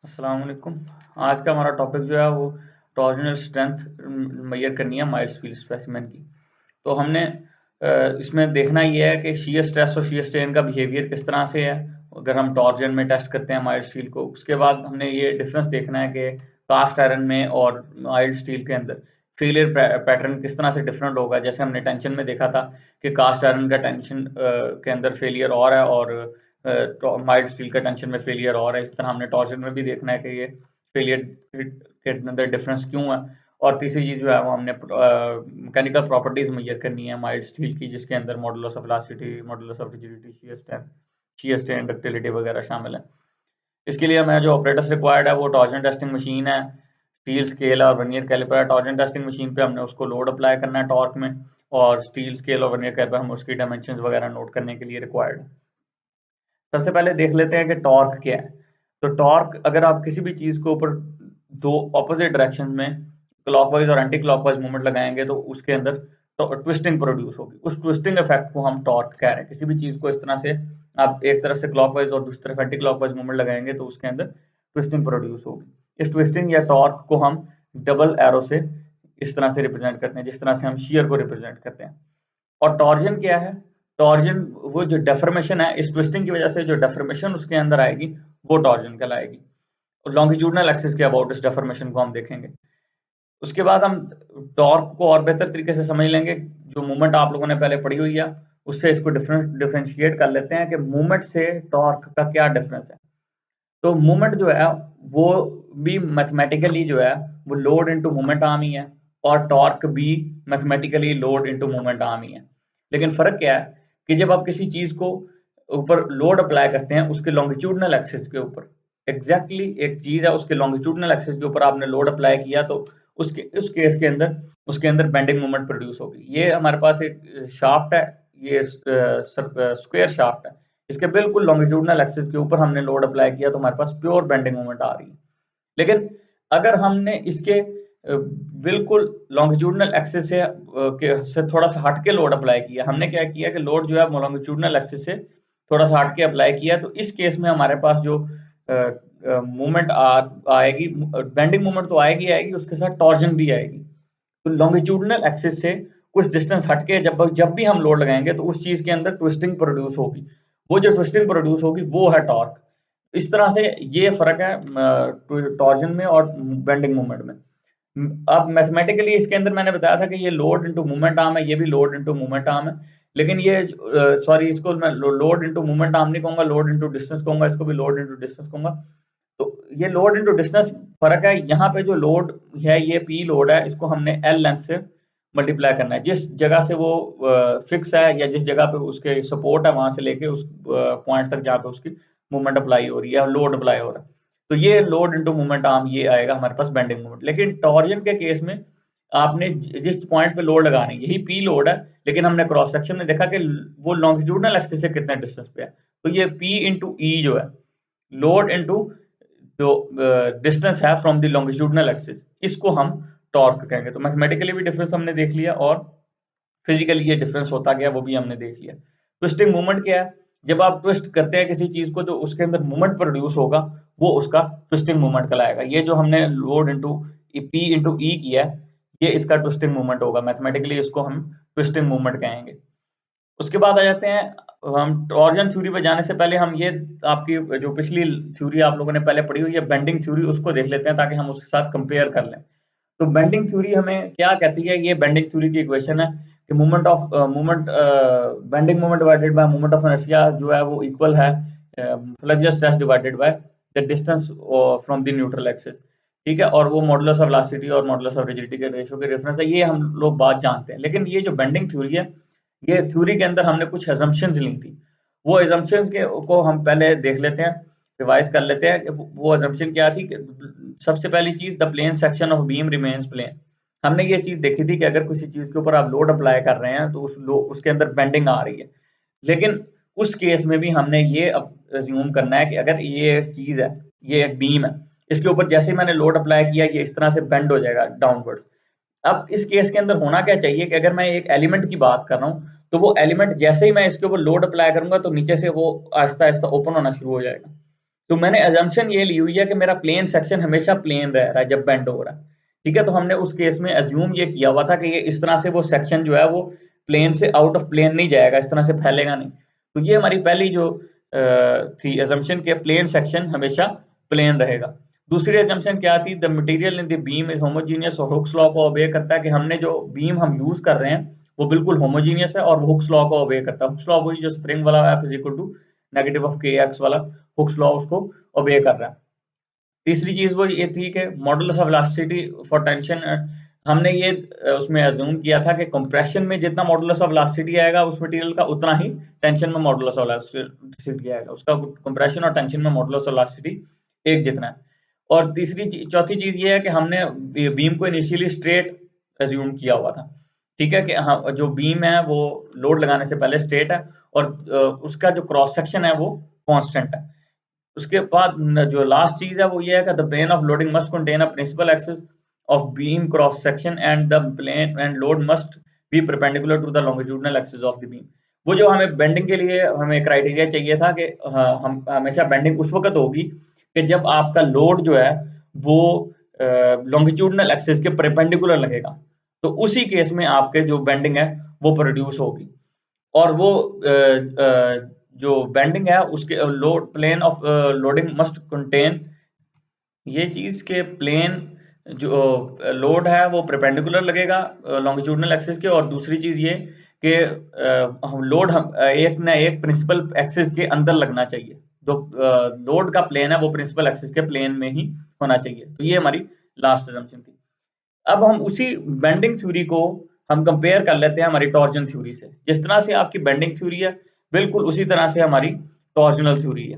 अस्सलाम वालेकुम। आज का हमारा टॉपिक जो है वो टॉर्जनल स्ट्रेंथ मेजर करनी है माइल्ड स्टील स्पेसिमेन की। तो हमने इसमें देखना ये है कि शियर स्ट्रेस और शियर स्ट्रेन का बिहेवियर किस तरह से है अगर हम टॉर्जन में टेस्ट करते हैं माइल्ड स्टील को। उसके बाद हमने ये डिफरेंस देखना है कि कास्ट आयरन में और माइल्ड स्टील के अंदर फेलियर पैटर्न किस तरह से डिफरेंट होगा। जैसे हमने टेंशन में देखा था कि कास्ट आयरन का टेंशन के अंदर फेलियर और है और माइल्ड स्टील का टेंशन में फेलियर और है। इस तरह हमने टॉर्जन में भी देखना है कि ये फेलियर के अंदर डिफरेंस क्यों है। और तीसरी चीज जो है वो हमने मैकेनिकल प्रॉपर्टीज मेजर करनी है माइल्ड स्टील की, जिसके अंदर modulus of elasticity, modulus of rigidity, shear strain, ductility वगैरह शामिल है। इसके लिए हमें जो ऑपरेटर्स रिक्वायर्ड है वो टॉर्जन टेस्टिंग मशीन है, स्टील स्केल और वर्नियर कैलिपर है। टॉर्जन टेस्टिंग मशीन पे हमने उसको लोड अप्लाई करना है टॉर्क में, और स्टील स्केल और वर्नियर कैलिपर हम उसकी डायमेंशंस वगैरह नोट करने के लिए रिक्वायर्ड है। सबसे पहले देख लेते हैं कि टॉर्क क्या है। तो टॉर्क, अगर आप किसी भी चीज के ऊपर दो ऑपोजिट डायरेक्शन में क्लॉकवाइज और एंटी क्लॉकवाइज मूवमेंट लगाएंगे तो उसके अंदर तो ट्विस्टिंग प्रोड्यूस होगी। उस ट्विस्टिंग इफेक्ट को हम टॉर्क कह रहे हैं। किसी भी चीज को इस तरह से आप एक तरफ से क्लॉकवाइज और दूसरी तरफ एंटी क्लॉकवाइज मूवमेंट लगाएंगे तो उसके अंदर ट्विस्टिंग प्रोड्यूस होगी। इस ट्विस्टिंग या टॉर्क को हम डबल एरो से इस तरह से रिप्रेजेंट करते हैं, जिस तरह से हम शियर को रिप्रेजेंट करते हैं। और टॉर्जन क्या है? टॉर्जन वो जो डेफर्मेशन है, इस ट्विस्टिंग की वजह से जो डेफर्मेशन उसके अंदर आएगी वो टॉर्जन कहलाएगी। और लॉन्गिट्यूडनल एक्सिस के अबाउट इस डेफर्मेशन को हम देखेंगे। उसके बाद हम टॉर्क को और बेहतर तरीके से समझ लेंगे। जो मूवमेंट आप लोगों ने पहले पढ़ी हुई है उससे इसको डिफरेंशिएट कर लेते हैं कि मूवमेंट से टॉर्क का क्या डिफरेंस है। तो मूवमेंट जो है वो भी मैथमेटिकली जो है वो लोड इनटू मोमेंट आर्म ही है, और टॉर्क भी mathematically load into moment arm ही है। लेकिन फर्क क्या है कि जब आप किसी चीज को ऊपर लोड अप्लाई करते हैं उसके लॉन्गिट्यूडनल एक्सिस के ऊपर, एग्जैक्टली एक चीज है उसके लॉन्गिट्यूडनल एक्सिस के ऊपर आपने लोड अप्लाई किया, तो उस केस के अंदर उसके अंदर बेंडिंग मोमेंट प्रोड्यूस होगी। ये हमारे पास एक शाफ्ट है, ये स्क्वायर शाफ्ट है। इसके बिल्कुल लॉन्गिट्यूडनल एक्सिस के ऊपर हमने लोड अप्लाई किया तो हमारे पास प्योर बेंडिंग मोमेंट आ रही है। लेकिन अगर हमने इसके बिल्कुल लॉन्गिट्यूडनल एक्सिस से थोड़ा सा हट के लोड अप्लाई किया, हमने क्या किया कि लोड जो है लॉन्गिट्यूडनल एक्सिस से थोड़ा सा हट के अप्लाई किया, तो इस केस में हमारे पास जो मूवमेंट आएगी, बेंडिंग मूवमेंट तो आएगी आएगी, उसके साथ टॉर्जन भी आएगी। तो लॉन्गिट्यूडनल एक्सिस से कुछ डिस्टेंस हटके जब भी हम लोड लगाएंगे तो उस चीज के अंदर ट्विस्टिंग प्रोड्यूस होगी। वो जो ट्विस्टिंग प्रोड्यूस होगी वो है टॉर्क। इस तरह से ये फर्क है टॉर्जन में और बेंडिंग मूवमेंट में। अब मैथमेटिकली इसके अंदर मैंने बताया था कि ये लोड इनटू मूवमेंट आर्म है, ये भी लोड इनटू मूवमेंट आर्म है। लेकिन ये सॉरी, इसको मैं लोड इनटू मूवमेंट आर्म नहीं कहूंगा, लोड इनटू डिस्टेंस कहूंगा, इसको भी लोड इनटू डिस्टेंस कहूंगा। तो ये लोड इनटू डिस्टेंस फर्क है। यहाँ पे जो लोड है ये पी लोड है, इसको हमने एल लेंथ से मल्टीप्लाई करना है। जिस जगह से वो फिक्स है या जिस जगह पे उसके सपोर्ट है वहां से लेके उस पॉइंट तक जहाँ पे उसकी मूवमेंट अप्लाई हो रही है, लोड अप्लाई हो रहा है, तो ये लोड इनटू मूवमेंट आर्म ये आएगा हमारे पास बेंडिंग मूवमेंट। लेकिन टॉर्जन के केस में आपने जिस पॉइंट पे लोड लगानी यही पी लोड है, लेकिन हमने क्रॉस सेक्शन में देखा कि वो लॉन्गिट्यूडनल एक्सिस से कितने डिस्टेंस पे है। तो ये पी इंटू ई जो है, लोड इनटू जो डिस्टेंस है फ्रॉम द लॉन्गिट्यूडनल एक्सिस, इसको हम टॉर्क कहेंगे। तो मैथमेटिकली भी डिफरेंस हमने देख लिया और फिजिकली ये डिफरेंस होता गया वो भी हमने देख लिया। ट्विस्टिंग मूवमेंट क्या है? जब आप ट्विस्ट करते हैं किसी चीज को तो उसके अंदर मूवमेंट प्रोड्यूस होगा, वो उसका ट्विस्टिंग मूवमेंट कहलाएगा। ये जो हमने लोड इनटू पी इंटू ई किया है, ये इसका ट्विस्टिंग मूवमेंट होगा। मैथमेटिकली इसको हम ट्विस्टिंग मूवमेंट कहेंगे। उसके बाद आ जाते हैं हम टॉर्जन थ्योरी पे जाने से पहले हम ये आपकी जो पिछली थ्योरी आप लोगों ने पहले पढ़ी हुई है बेंडिंग थ्योरी, उसको देख लेते हैं ताकि हम उसके साथ कंपेयर कर लें। तो बेंडिंग थ्योरी हमें क्या कहती है? ये बेंडिंग थ्योरी की इक्वेशन है कि movement bending moment divided by moment of inertia जो है वो इक्वल है flexor stress divided by the distance from the neutral axis. ठीक है, और वो मॉडुलस ऑफ इलास्टिसिटी और मॉडुलस ऑफ रिजिडिटी के रेशियो के रेफरेंस है। ये हम लोग बात जानते हैं। लेकिन ये जो बेंडिंग थ्योरी है, ये थ्योरी के अंदर हमने कुछ assumptions ली थी। वो assumptions के को हम पहले देख लेते हैं, रिवाइज कर लेते हैं कि वो assumption क्या थी। कि सबसे पहली चीज, the plane section of beam remains plane. हमने ये चीज देखी थी कि अगर किसी चीज के ऊपर आप लोड अप्लाई कर रहे हैं तो उसके अंदर बेंडिंग आ रही है। लेकिन उस केस में भी हमने ये अज्यूम करना है कि अगर ये एक चीज है, ये एक बीम है, इसके ऊपर जैसे ही मैंने लोड अप्लाई किया ये इस तरह से बेंड हो जाएगा डाउनवर्ड्स। अब इस केस के अंदर होना क्या चाहिए कि अगर मैं एक एलिमेंट की बात कर रहा हूँ तो वो एलिमेंट जैसे ही मैं इसके ऊपर लोड अप्लाई करूंगा तो नीचे से वो आहिस्ता आहिस्ता ओपन होना शुरू हो जाएगा। तो मैंने अजम्पशन ये ली हुई है कि मेरा प्लेन सेक्शन हमेशा प्लेन रह रहा है जब बेंड हो रहा है, ठीक है। तो हमने उस केस में अज्यूम ये किया हुआ था कि ये इस तरह से वो सेक्शन जो है वो प्लेन से आउट ऑफ प्लेन नहीं जाएगा, इस तरह से फैलेगा नहीं। तो ये हमारी पहली जो थी अजम्पशन के प्लेन सेक्शन हमेशा प्लेन रहेगा। दूसरी अजम्पशन क्या थी, the material in the beam is homogeneous, और हुक्स लॉ को ओबे करता है कि हमने जो बीम हम यूज कर रहे हैं वो बिल्कुल होमोजीनियस है और वो हुक्स लॉ को ओबे करता है। हुक्स लॉ वही जो स्प्रिंग वाला F is equal to negative of k x वाला हुक्स लॉ उसको ओबे कर रहा है। तीसरी चीज वो ये थी कि modulus of elasticity for tension, हमने ये उसमें अज्यूम किया था कि कंप्रेशन में जितना मॉडुलस ऑफ इलास्टिसिटी आएगा उस मटेरियल का, उतना ही टेंशन में मॉडुलस ऑफ इलास्टिसिटी आएगा, उसका कंप्रेशन और टेंशन में मॉडुलस ऑफ इलास्टिसिटी एक जितना है। और चौथी चीज ये है कि हमने बीम को इनिशियली स्ट्रेट अज्यूम किया हुआ था, ठीक है, कि हाँ जो बीम है वो लोड लगाने से पहले स्ट्रेट है और उसका जो क्रॉस सेक्शन है वो कांस्टेंट है। उसके बाद जो लास्ट चीज है वो ये है कि the plane of loading must contain a principal axis of beam cross section and the plane and load must be perpendicular to the longitudinal axis of the beam. वो जो हमें बेंडिंग के लिए हमें क्राइटेरिया चाहिए था कि हम हमेशा बेंडिंग उस वक्त होगी कि जब आपका लोड जो है वो लॉन्गिट्यूडनल एक्सिस के परपेंडिकुलर लगेगा, तो उसी केस में आपके जो बेंडिंग है वो प्रोड्यूस होगी। और वो जो बेंडिंग है उसके load plane of loading must contain ये चीज के प्लेन जो लोड है वो परपेंडिकुलर लगेगा लॉन्गिट्यूडनल एक्सिस के, और दूसरी चीज ये कि हम लोड हम एक ना एक प्रिंसिपल एक्सिस के अंदर लगना चाहिए, जो लोड का प्लेन है वो प्रिंसिपल एक्सिस के प्लेन में ही होना चाहिए। तो ये हमारी लास्ट असम्पशन थी। अब हम उसी बेंडिंग थ्योरी को हम कंपेयर कर लेते हैं हमारी टॉर्जन थ्योरी से। जिस तरह से आपकी बेंडिंग थ्योरी है बिल्कुल उसी तरह से हमारी टॉर्जनल थ्योरी है।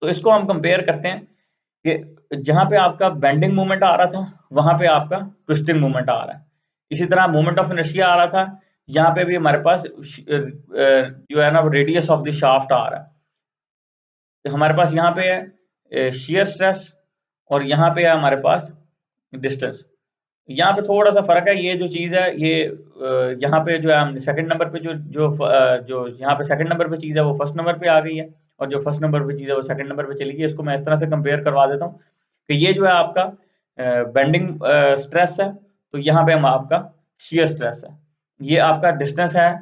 तो इसको हम कंपेयर करते हैं कि जहां पे आपका बेंडिंग मोमेंट आ रहा था वहां पे आपका ट्विस्टिंग मोमेंट आ रहा है। इसी तरह मोमेंट ऑफ इनर्शिया आ रहा था, यहाँ पे भी हमारे पास जो है ना रेडियस ऑफ द शाफ्ट आ रहा है। तो हमारे पास यहाँ पे है शियर स्ट्रेस और यहाँ पे है हमारे पास डिस्टेंस। यहाँ पे थोड़ा सा फर्क है, ये जो चीज है ये यहाँ पे जो है हमने सेकंड नंबर पे जो यहाँ पे सेकंड नंबर पे चीज है वो फर्स्ट नंबर पे आ गई है, और जो फर्स्ट नंबर पे चीज है वो सेकंड नंबर पे चली गई। इसको मैं इस तरह से कंपेयर करवा देता हूँ कि ये जो है आपका बेंडिंग स्ट्रेस है, तो यहाँ पे हम आपका शियर स्ट्रेस है। ये आपका डिस्टेंस है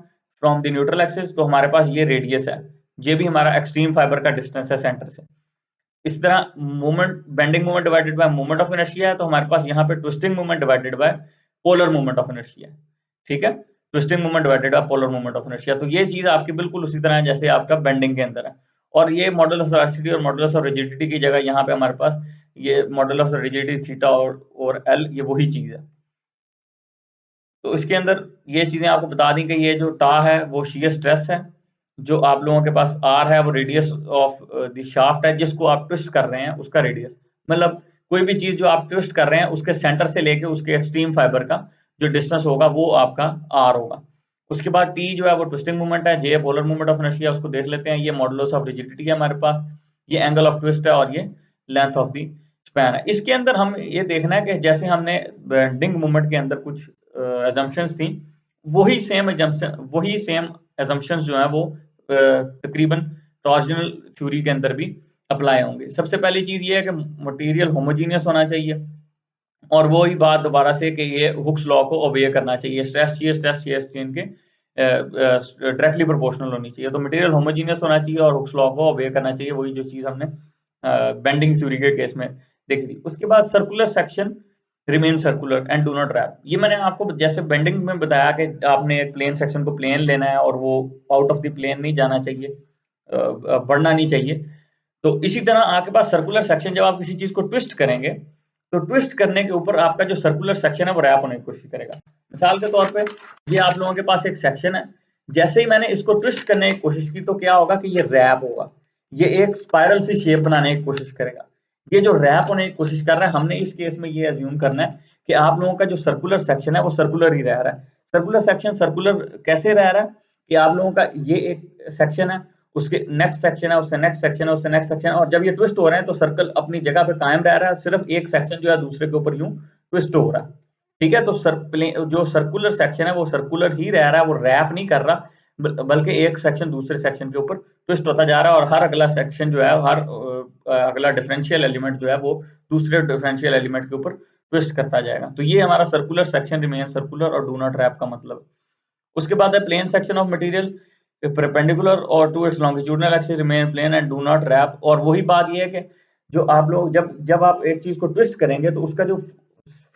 फ्रॉम द न्यूट्रल एक्सिस, तो हमारे पास ये रेडियस है, ये भी हमारा एक्सट्रीम फाइबर का डिस्टेंस है सेंटर से। इस तरह moment bending moment divided by moment of inertia है, तो हमारे पास यहाँ पे twisting moment divided by polar moment of inertia है, ठीक है। Twisting moment divided by polar moment of inertia, तो ये चीज आपकी बिल्कुल उसी तरह है जैसे आपका बेंडिंग के अंदर है। और ये मॉडुलस ऑफ इलास्टिसिटी और मॉडुलस ऑफ रिजिडिटी की जगह यहाँ पे हमारे पास ये मॉडुलस ऑफ रिजिडिटी थीटा और एल ये वही चीज है। तो इसके अंदर ये चीजें आपको बता दी कि ये जो टा है वो शियर स्ट्रेस है, जो आप लोगों के पास आर है वो रेडियस ऑफ द शाफ्ट है जिसको आप ट्विस्ट कर रहे हैं उसका रेडियस, मतलब कोई भी चीज जो आप ट्विस्ट कर रहे हैं उसके सेंटर से लेके उसके एक्सट्रीम फाइबर का जो डिस्टेंस होगा वो आपका आर होगा। उसके बाद टी जो है वो ट्विस्टिंग मोमेंट है, जे पोलर मोमेंट ऑफ इनर्शिया उसको देख लेते हैं, ये मॉडुलस ऑफ रिजिडिटी है हमारे पास, ये एंगल ऑफ ट्विस्ट है और ये लेंथ ऑफ द स्पैन है। इसके अंदर हम ये देखना है कि जैसे हमने बेंडिंग मोमेंट के अंदर कुछ assumptions थी, वही सेम assumptions जो है वो तकरीबन टॉर्जनल थ्योरी के अंदर भी अप्लाई होंगे। सबसे पहली चीज ये है कि मटेरियल होमोजीनियस होना चाहिए, और वही बात दोबारा से कि ये हुक्स लॉ को ओबे करना चाहिए, स्ट्रेस शियर स्ट्रेन के डायरेक्टली प्रोपोर्शनल होनी चाहिए। तो मटेरियल होमोजीनियस होना चाहिए और हुक्स लॉ को ओबे करना चाहिए, वही जो चीज हमने बेंडिंग थ्योरी के केस में देखी थी। उसके बाद circular section remain circular and do not wrap. ये मैंने आपको जैसे बेंडिंग में बताया कि आपने एक प्लेन सेक्शन को प्लेन लेना है और वो आउट ऑफ द प्लेन नहीं जाना चाहिए, बढ़ना नहीं चाहिए। तो इसी तरह आपके पास सर्कुलर सेक्शन जब आप किसी चीज को ट्विस्ट करेंगे तो ट्विस्ट करने के ऊपर आपका जो सर्कुलर सेक्शन है वो रैप होने की कोशिश करेगा। मिसाल के तौर पे ये आप लोगों के पास एक सेक्शन है, जैसे ही मैंने इसको ट्विस्ट करने की कोशिश की तो क्या होगा कि ये रैप होगा, ये एक स्पाइरल सी शेप बनाने की कोशिश करेगा। ये जो रैप होने की कोशिश कर रहा है, हमने इस केस में ये अज्यूम करना है कि आप लोगों का जो सर्कुलर सेक्शन है वो सर्कुलर ही रह रहा है। सर्कुलर सेक्शन सर्कुलर कैसे रह रहा है कि आप लोगों का ये एक सेक्शन है, उसके नेक्स्ट सेक्शन है, उससे नेक्स्ट सेक्शन है, उससे नेक्स्ट सेक्शन है, और जब ये ट्विस्ट हो रहे हैं तो सर्कल अपनी जगह पे कायम रह रहा है, सिर्फ एक सेक्शन जो है दूसरे के ऊपर यूं ट्विस्ट हो रहा है, ठीक है। तो जो सर्कुलर सेक्शन है वो सर्कुलर ही रह रहा है, वो रैप नहीं कर रहा, बल्कि एक सेक्शन दूसरे सेक्शन के ऊपर ट्विस्ट होता जा रहा है और हर अगला सेक्शन जो है, हर अगला डिफरेंशियल एलिमेंट जो है वो दूसरे डिफरेंशियल एलिमेंट के ऊपर ट्विस्ट करता जाएगा। तो ये हमारा सर्कुलर सेक्शन रिमेन सर्कुलर और डू नॉट रैप का मतलब। उसके बाद है plane section of material perpendicular और to its longitudinal axis remain plane and do not wrap. और वही बात ये है कि जो आप लोग जब आप एक चीज को ट्विस्ट करेंगे तो उसका जो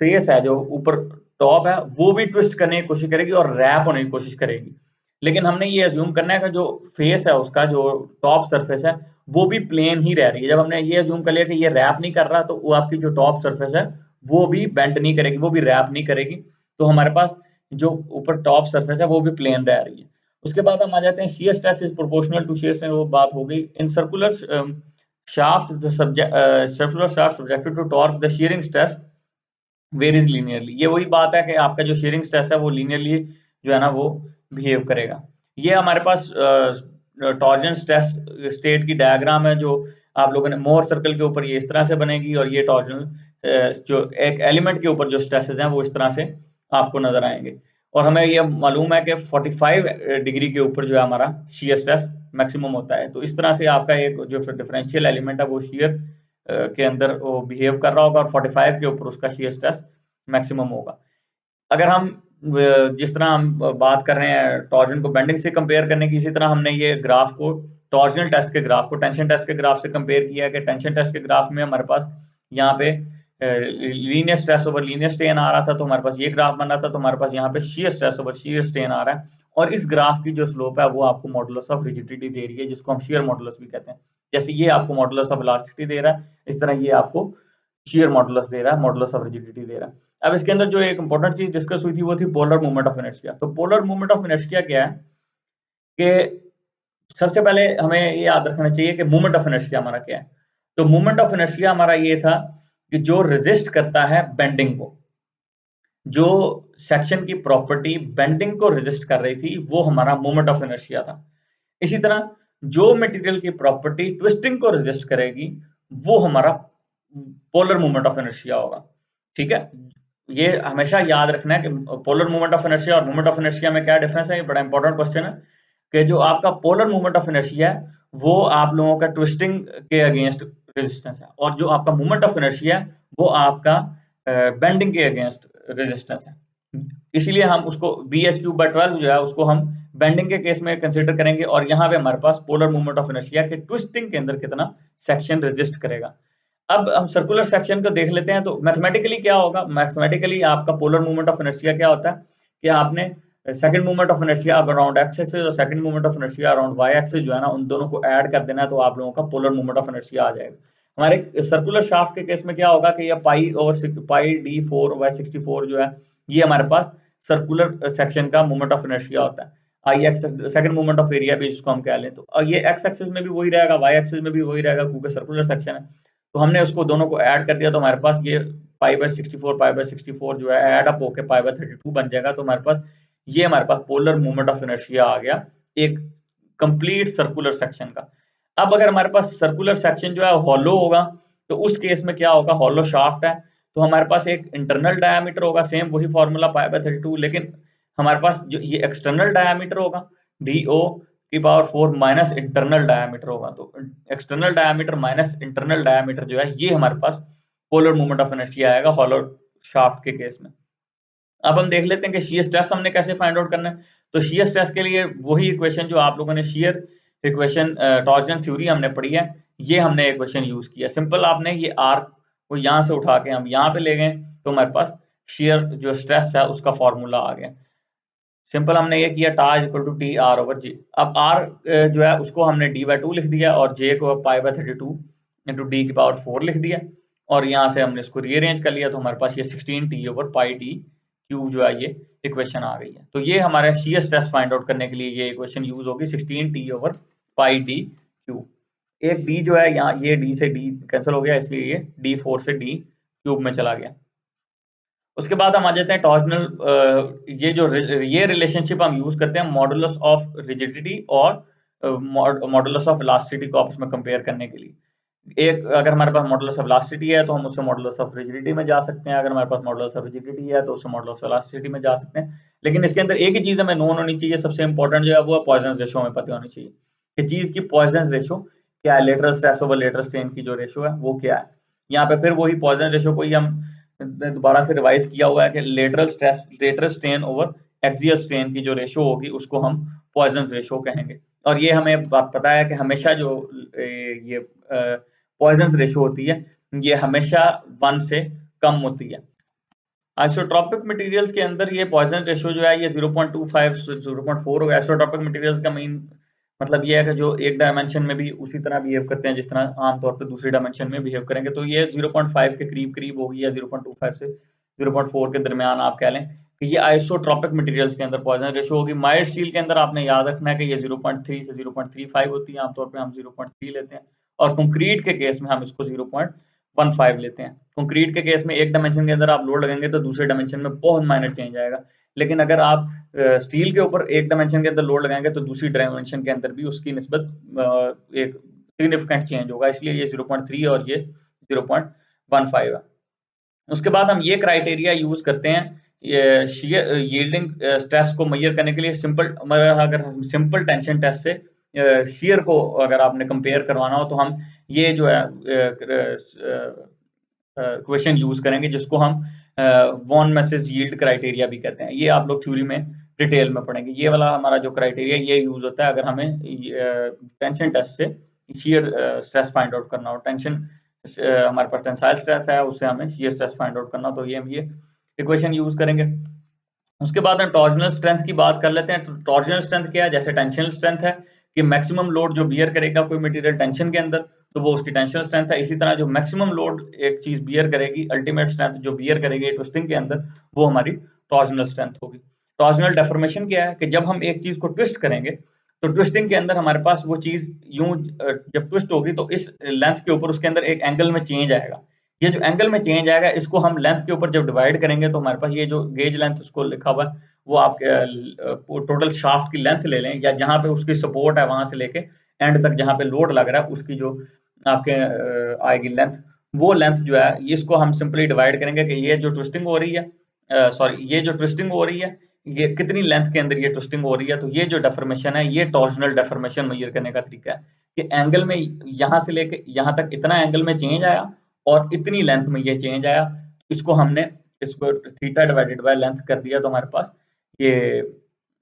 फेस है, जो ऊपर टॉप है, वो भी ट्विस्ट करने की कोशिश करेगी और रैप होने की कोशिश करेगी। लेकिन हमने ये अज्यूम करना है कि जो फेस है उसका, जो टॉप सरफेस है, वो भी प्लेन ही रह रही है। जब हमने ये अज्यूम कर लिया कि ये रैप नहीं कर रहा, तो वो आपकी जो टॉप सरफेस है वो भी बेंड नहीं करेगी, वो भी रैप नहीं करेगी। तो हमारे पास जो ऊपर टॉप सरफेस है वो भी प्लेन रह रही है। उसके बाद हम आ जाते हैं shear stress is proportional to shear strength, वो बात हो गई। In circular shaft the circular shaft subjected to torque the shearing stress varies linearly. ये वही बात है कि आपका जो शेयरिंग स्ट्रेस है वो लीनियरली जो है ना वो बिहेव करेगा। ये हमारे पास टॉर्जन स्ट्रेस स्टेट की डायग्राम है जो आप लोगों ने मोर सर्कल के ऊपर ये इस तरह से बनेगी, और ये टॉर्जन जो एक एलिमेंट के ऊपर जो स्ट्रेसेस हैं वो इस तरह से आपको नजर आएंगे। और हमें ये मालूम है कि 45 डिग्री के ऊपर जो है हमारा शियर स्ट्रेस मैक्सिमम होता है। तो इस तरह से आपका एक जो डिफरेंशियल एलिमेंट है वो शियर के अंदर वो बिहेव कर रहा होगा और 45 के ऊपर उसका शियर स्ट्रेस मैक्सिमम होगा। अगर हम जिस तरह हम बात कर रहे हैं टॉर्जन को बेंडिंग से कंपेयर करने की, इसी तरह हमने ये ग्राफ को टॉर्जनल टेस्ट के ग्राफ को टेंशन टेस्ट के ग्राफ से कंपेयर किया है कि टेंशन टेस्ट के ग्राफ में हमारे पास यहाँ पे linear stress over linear strain आ रहा था, तो हमारे पास ये ग्राफ बन रहा था। तो हमारे पास यहाँ पे shear stress over shear strain आ रहा है, और इस ग्राफ की जो स्लोप है वो आपको मॉडुलस ऑफ रिजिडिटी दे रही है, जिसको हम शियर मॉडुलस भी कहते हैं। जैसे ये आपको मॉडुलस ऑफ इलास्टिसिटी दे रहा है, इस तरह ये आपको शियर मॉडुलस दे रहा है, मॉडुलस ऑफ रिजिडिटी दे रहा है। अब इसके अंदर जो एक इंपॉर्टेंट चीज डिस्कस हुई थी वो थी पोलर मूवमेंट ऑफ इनर्शिया। तो पोलर मूवमेंट ऑफ इनर्शिया क्या है कि सबसे पहले हमें ये याद रखना चाहिए कि मूवमेंट ऑफ इनर्शिया हमारा क्या है। तो मूवमेंट ऑफ इनर्शिया हमारा ये था कि जो रेजिस्ट करता है बेंडिंग को, जो सेक्शन की प्रॉपर्टी बेंडिंग को रेजिस्ट कर रही थी वो हमारा मूवमेंट ऑफ इनर्शिया था। इसी तरह जो मटेरियल की प्रॉपर्टी ट्विस्टिंग को रेजिस्ट करेगी वो हमारा पोलर मूवमेंट ऑफ इनर्शिया होगा। ठीक है, ये हमेशा याद रखना है कि पोलर मूवमेंट ऑफ इनर्शिया और मूवमेंट ऑफ इनर्शिया में क्या डिफरेंस है। ये बड़ा इंपॉर्टेंट क्वेश्चन है कि जो आपका पोलर मूवमेंट ऑफ इनर्शिया है वो आप लोगों का ट्विस्टिंग के अगेंस्ट रेजिस्टेंस है, और जो आपका मूवमेंट ऑफ इनर्शिया है वो आपका बेंडिंग के अगेंस्ट रेजिस्टेंस है। इसीलिए हम उसको BH³/12 जो है उसको हम बेंडिंग के केस में कंसीडर करेंगे, और यहाँ पे हमारे पास पोलर मूवमेंट ऑफ इनर्शिया के ट्विस्टिंग के अंदर कितना सेक्शन रेजिस्ट करेगा। अब हम सर्कुलर सेक्शन को देख लेते हैं। तो मैथमेटिकली क्या होगा, मैथमेटिकली आपका पोलर मूवमेंट ऑफ इनर्शिया क्या होता है कि आपने second movement of inertia around x axis और second movement of inertia around y axis जो है ना, उन दोनों को ऐड कर देना है, तो आप लोगों का पोलर मूवमेंट ऑफ इनर्शिया आ जाएगा। हमारे सर्कुलर शाफ्ट के केस में क्या होगा कि ये π/d4/64 जो है ये हमारे पास सर्कुलर सेक्शन का मूवमेंट ऑफ इनर्शिया होता है। I x second movement of area भी जिसको हम कह लें, तो ये एक्स एक्सिस में भी वही रहेगा, वाई एक्सिस में भी वही रहेगा, क्योंकि सर्कुलर सेक्शन है। तो हमने उसको दोनों को ऐड कर दिया, तो हमारे पास ये π/64 जो है ऐड अप होकर π/32 बन जाएगा। तो हमारे पास ये हमारे पास पोलर मूवमेंट ऑफ इनर्शिया आ गया एक कंप्लीट सर्कुलर सेक्शन का। अब अगर हमारे पास सर्कुलर सेक्शन जो है हॉलो होगा, तो उस केस में क्या होगा, हॉलो शाफ्ट है तो हमारे पास एक इंटरनल डायमीटर होगा, सेम वही फॉर्मूला π/32, लेकिन हमारे पास जो ये एक्सटर्नल डायमीटर होगा DO⁴ माइनस इंटरनल डायमीटर होगा। तो external diameter minus internal diameter जो है ये हमारे पास पोलर मूवमेंट ऑफ इनर्शिया आएगा हॉलो शाफ्ट के केस में। अब हम देख लेते हैं कि शियर स्ट्रेस हमने कैसे फाइंड आउट करना है। तो शियर स्ट्रेस के लिए वही इक्वेशन जो आप लोगों ने शियर इक्वेशन टॉर्जन थ्योरी हमने पढ़ी है, ये हमने इक्वेशन यूज किया। सिंपल आपने ये आर को यहाँ से उठा के हम यहाँ पे ले गए, तो हमारे पास शियर जो स्ट्रेस है उसका फॉर्मूला आ गया। सिंपल हमने ये किया टा equal to T R over G. अब आर जो है उसको हमने d/2 लिख दिया और जे को π/32 इंटू d⁴ लिख दिया, और यहाँ से हमने इसको रीअरेंज कर लिया, तो हमारे पास ये 16t/πd³ जो है ये इक्वेशन आ गई है। तो ये हमारे शियर स्ट्रेस फाइंड आउट करने के लिए ये इक्वेशन यूज होगी 16t/πd³। एक d जो है यहाँ, ये d से d कैंसिल हो गया, इसलिए ये d4 से d³ में चला गया। उसके बाद हम आ जाते हैं टॉर्जनल, ये रिलेशनशिप हम यूज करते हैं मॉडुलस ऑफ रिजिडिटी और मॉडुलस ऑफ इलास्टिसिटी को आपस में कंपेयर करने के लिए। एक अगर हमारे पास मॉडुलस ऑफ इलास्टिसिटी है तो हम उससे मॉडुलस ऑफ रिजिडिटी में जा सकते हैं, अगर हमारे पास मॉडुलस ऑफ रिजिडिटी है तो उससे मॉडुलस ऑफ इलास्टिसिटी में जा सकते हैं। लेकिन इसके अंदर एक ही चीज हमें नोन होनी चाहिए, सबसे इंपॉर्टेंट जो है वो पॉइजन रेशो हमें पता होनी चाहिए कि चीज की पॉइजन रेशो क्या है, lateral stress over lateral strain की जो रेशो है वो क्या है। यहाँ पे फिर वही पॉइजन रेशो को ही हम दोबारा से रिवाइज किया हुआ है कि lateral strain over axial strain की जो रेशो होगी उसको हम पॉइजन रेशो कहेंगे। और ये हमें बात पता है कि हमेशा जो ये पॉइजन रेशो होती है ये हमेशा 1 से कम होती है। आइसोट्रोपिक मटेरियल्स के अंदर ये पॉइजन रेशो जो है ये 0.25 से 0.4 होगा। आइसोट्रोपिक मटेरियल्स का मेन मतलब ये है कि जो एक डायमेंशन में भी उसी तरह बिहेव करते हैं जिस तरह आमतौर पर दूसरी डायमेंशन में बिहेव करेंगे, तो ये 0.5 के करीब करीब होगी या 0.25 से 0.4 के दरमियान आप कह लें कि ये आइसोट्रोपिक मटेरियल्स के अंदर पॉइजन रेशो होगी। माइल्ड स्टील के अंदर आपने याद रखना है कि ये 0.3 से 0.35 होती है, आमतौर पे हम 0.3 लेते हैं। और कंक्रीट के केस में हम इसको 0.15 लेते हैं। कंक्रीट के केस में एक डायमेंशन के अंदर आप लोड लगेंगे तो दूसरे डायमेंशन में बहुत माइनर चेंज आएगा, लेकिन अगर आप स्टील के ऊपर एक डायमेंशन के अंदर लोड लगाएंगे तो दूसरी डायमेंशन के अंदर भी उसकी निस्बत एक सिग्निफिकेंट चेंज होगा, इसलिए ये 0.3 और ये 0.15 है। उसके बाद हम ये क्राइटेरिया यूज करते हैं ये शियर यील्डिंग स्ट्रेस को मेजर करने के लिए। अगर हम सिंपल टेंशन टेस्ट से शियर को अगर आपने कंपेयर करवाना हो तो हम ये जो है इक्वेशन यूज करेंगे जिसको हम वॉन मैसेज यील्ड क्राइटेरिया भी कहते हैं। ये आप लोग थ्योरी में डिटेल में पढ़ेंगे। ये वाला हमारा जो क्राइटेरिया ये यूज होता है अगर हमें टेंशन टेस्ट से शियर स्ट्रेस फाइंड आउट करना हो। टेंशन हमारे पास टेंसाइल स्ट्रेस है, उससे हमें शियर स्ट्रेस फाइंड आउट करना, तो ये हम ये इक्वेशन यूज करेंगे। उसके बाद हम टॉर्जनल स्ट्रेंथ की बात कर लेते हैं। टॉर्जनल स्ट्रेंथ क्या है? जैसे टेंशनल स्ट्रेंथ है कि मैक्सिमम लोड जो बियर करेगा कोई मटेरियल टेंशन के अंदर तो वो उसकी टेंशनल स्ट्रेंथ है। इसी तरह जो मैक्सिमम लोड एक चीज बियर करेगी, अल्टीमेट स्ट्रेंथ जो बियर करेगी ट्विस्टिंग के अंदर, वो हमारी टॉर्जनल स्ट्रेंथ होगी। टॉर्जनल डेफॉर्मेशन क्या है कि जब हम एक चीज को ट्विस्ट करेंगे तो ट्विस्टिंग के अंदर हमारे पास वो चीज यूं जब ट्विस्ट होगी तो इस लेंथ के ऊपर उसके अंदर एक एंगल में चेंज आएगा। ये जो एंगल में चेंज आएगा इसको हम लेंथ के ऊपर जब डिवाइड करेंगे तो हमारे पास ये जो गेज लेंथ उसको लिखा हुआ है वो आपके टोटल शाफ्ट की लेंथ ले लें या जहां पे उसकी सपोर्ट है वहां से लेके एंड तक जहां पे लोड लग रहा है उसकी जो आपके आएगी लेंथ, वो लेंथ जो है इसको हम सिंपली डिवाइड करेंगे कि ये जो ट्विस्टिंग हो रही है सॉरी ये जो ट्विस्टिंग हो रही है ये कितनी लेंथ के अंदर ये ट्विस्टिंग हो रही है। तो ये जो डेफॉर्मेशन है ये टॉर्जनल डेफॉर्मेशन मेजर करने का तरीका है कि एंगल में यहाँ से लेके यहाँ तक इतना एंगल में चेंज आया और इतनी लेंथ में ये चेंज आया, इसको हमने इसको थीटा डिवाइडेड बाय लेंथ कर दिया तो हमारे पास ये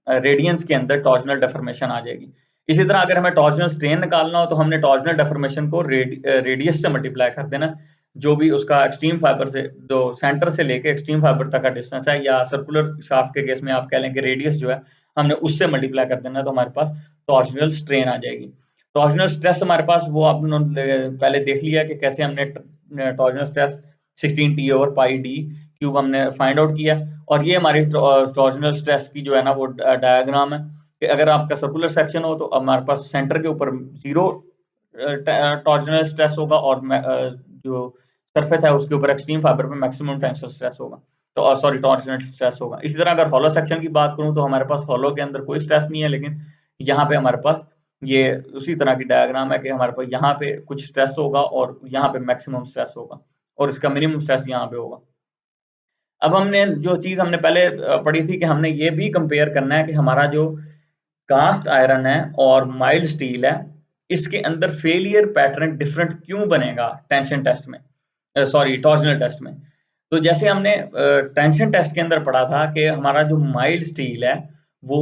रेडियंस के अंदर टॉर्जनल डेफॉर्मेशन आ जाएगी। इसी तरह अगर हमें टॉर्जनल स्ट्रेन निकालना हो तो हमने टॉर्जनल डेफॉर्मेशन को रेडियस से मल्टीप्लाई कर देना, जो भी उसका एक्सट्रीम फाइबर से जो सेंटर से लेके एक्सट्रीम फाइबर तक का डिस्टेंस है या सर्कुलर शाफ्ट के केस में आप कह लें कि रेडियस जो है हमने उससे मल्टीप्लाई कर देना तो हमारे पास टॉर्जनल स्ट्रेन आ जाएगी। टॉर्जनल स्ट्रेस हमारे पास वो आपने पहले देख लिया कि कैसे हमने टॉर्जनल स्ट्रेस 16T ओवर पाई डी क्यूब हमने फाइंड आउट किया। और ये हमारी टॉर्जनल स्ट्रेस की जो है ना वो डायग्राम है कि अगर आपका सर्कुलर सेक्शन हो तो हमारे पास सेंटर के ऊपर 0 टॉर्जनल स्ट्रेस होगा और जो सरफेस है उसके ऊपर एक्सट्रीम फाइबर पे मैक्सिमम टेंशन स्ट्रेस होगा, तो सॉरी टॉर्जनल स्ट्रेस होगा। इसी तरह अगर हॉलो सेक्शन की बात करूं तो हमारे पास हॉलो के अंदर कोई स्ट्रेस नहीं है, लेकिन यहाँ पे हमारे पास ये उसी तरह की डायग्राम है कि हमारे पास यहाँ पे कुछ स्ट्रेस होगा और यहाँ पे मैक्सिमम स्ट्रेस होगा और इसका मिनिमम स्ट्रेस यहाँ पे होगा। अब हमने जो चीज हमने पहले पढ़ी थी कि हमने ये भी कंपेयर करना है कि हमारा जो कास्ट आयरन है और माइल्ड स्टील है इसके अंदर फेलियर पैटर्न डिफरेंट क्यों बनेगा टेंशन टेस्ट में, सॉरी टॉर्जनल टेस्ट में। तो जैसे हमने टेंशन टेस्ट के अंदर पढ़ा था कि हमारा जो माइल्ड स्टील है वो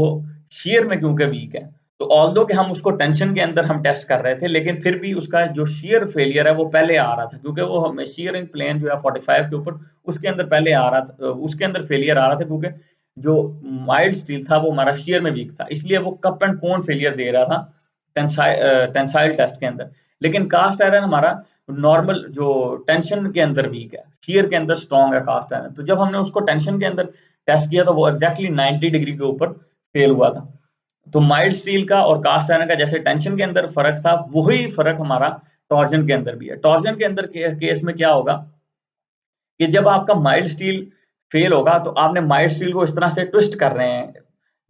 शियर में क्योंकि वीक है, तो ऑल्दो कि हम उसको टेंशन के अंदर हम टेस्ट कर रहे थे लेकिन फिर भी उसका जो शियर फेलियर है वो पहले आ रहा था क्योंकि वो हमें शियरिंग प्लेन जो है 45 के ऊपर उसके अंदर पहले आ रहा था, उसके अंदर फेलियर आ रहा था क्योंकि जो माइल्ड स्टील था वो हमारा शियर में वीक था, इसलिए वो कप एंड कोन फेलियर दे रहा था टेंसाइल टेस्ट के अंदर। लेकिन कास्ट आयरन हमारा नॉर्मल जो टेंशन के अंदर वीक है, शियर के अंदर स्ट्रॉन्ग है कास्ट आयरन। तो जब हमने उसको टेंशन के अंदर टेस्ट किया तो वो एग्जैक्टली 90 डिग्री के ऊपर फेल हुआ था। तो माइल्ड स्टील का और कास्ट आयरन का जैसे टेंशन के अंदर फर्क था वही फर्क हमारा टॉर्जन के अंदर भी है। टॉर्जन के अंदर केस में क्या होगा कि जब आपका माइल्ड स्टील फेल होगा तो आपने माइल्ड स्टील को इस तरह से ट्विस्ट कर रहे हैं,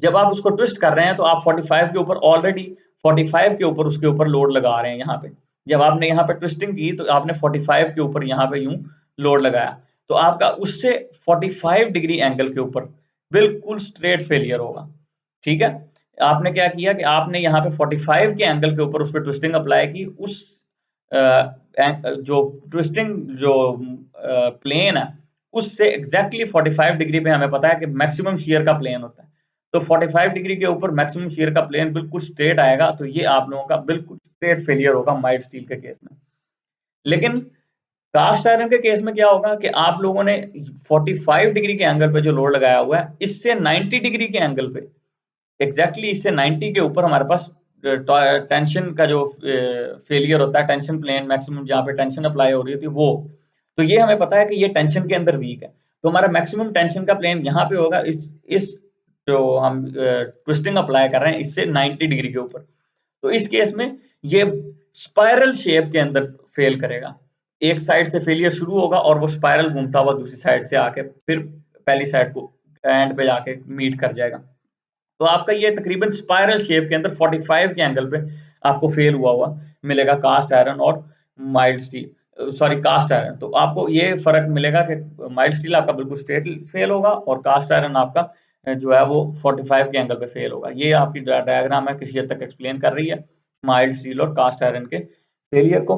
जब आप उसको ट्विस्ट कर रहे हैं तो आप 45 के ऊपर ऑलरेडी 45 के ऊपर उसके ऊपर लोड लगा रहे हैं यहाँ पे, जब आपने यहाँ पे ट्विस्टिंग की तो आपने 45 के ऊपर यहाँ पे यूं लोड लगाया, तो आपका उससे 45 डिग्री एंगल के ऊपर बिल्कुल स्ट्रेट फेलियर होगा। ठीक है, आपने क्या किया कि आपने यहाँ पे 45 के एंगल के ऊपर उस पर ट्विस्टिंग अप्लाई की, उस जो ट्विस्टिंग जो प्लेन है उससे एग्जैक्टली 45 डिग्री पे हमें पता है कि मैक्सिमम शियर का प्लेन होता है, तो 45 डिग्री के ऊपर मैक्सिमम शियर का प्लेन बिल्कुल स्ट्रेट आएगा, तो ये आप लोगों का बिल्कुल स्ट्रेट फेलियर होगा माइल्ड स्टील के केस में। लेकिन कास्ट आयरन के केस में क्या होगा कि आप लोगों ने 45 डिग्री के एंगल पे जो लोड लगाया हुआ है, इससे 90 डिग्री के एंगल पे एग्जैक्टली इससे 90 के ऊपर हमारे पास टेंशन का जो फेलियर होता है, टेंशन प्लेन मैक्सिमम जहाँ पे टेंशन अप्लाई हो रही होती है वो, तो ये हमें पता है कि ये टेंशन के अंदर वीक है, तो हमारा मैक्सिमम टेंशन का प्लेन यहाँ पे होगा इस जो हम ट्विस्टिंग अप्लाई कर रहे हैं इससे 90 डिग्री के ऊपर। तो इस केस में ये स्पाइरल शेप के अंदर फेल करेगा, एक साइड से फेलियर शुरू होगा और वो स्पाइरल घूमता हुआ दूसरी साइड से आके फिर पहली साइड को एंड पे जाके मीट कर जाएगा। तो आपका ये तकरीबन स्पाइरल शेप के अंदर 45 के एंगल पे आपको फेल हुआ हुआ मिलेगा कास्ट आयरन और mild steel, sorry cast iron. तो आपको ये फर्क मिलेगा कि माइल्ड स्टील आपका बिल्कुल स्ट्रेट फेल होगा और कास्ट आयरन आपका जो है वो 45 के एंगल पे फेल होगा। ये आपकी डायग्राम है किसी हद तक एक्सप्लेन कर रही है माइल्ड स्टील और कास्ट आयरन के फेलियर को।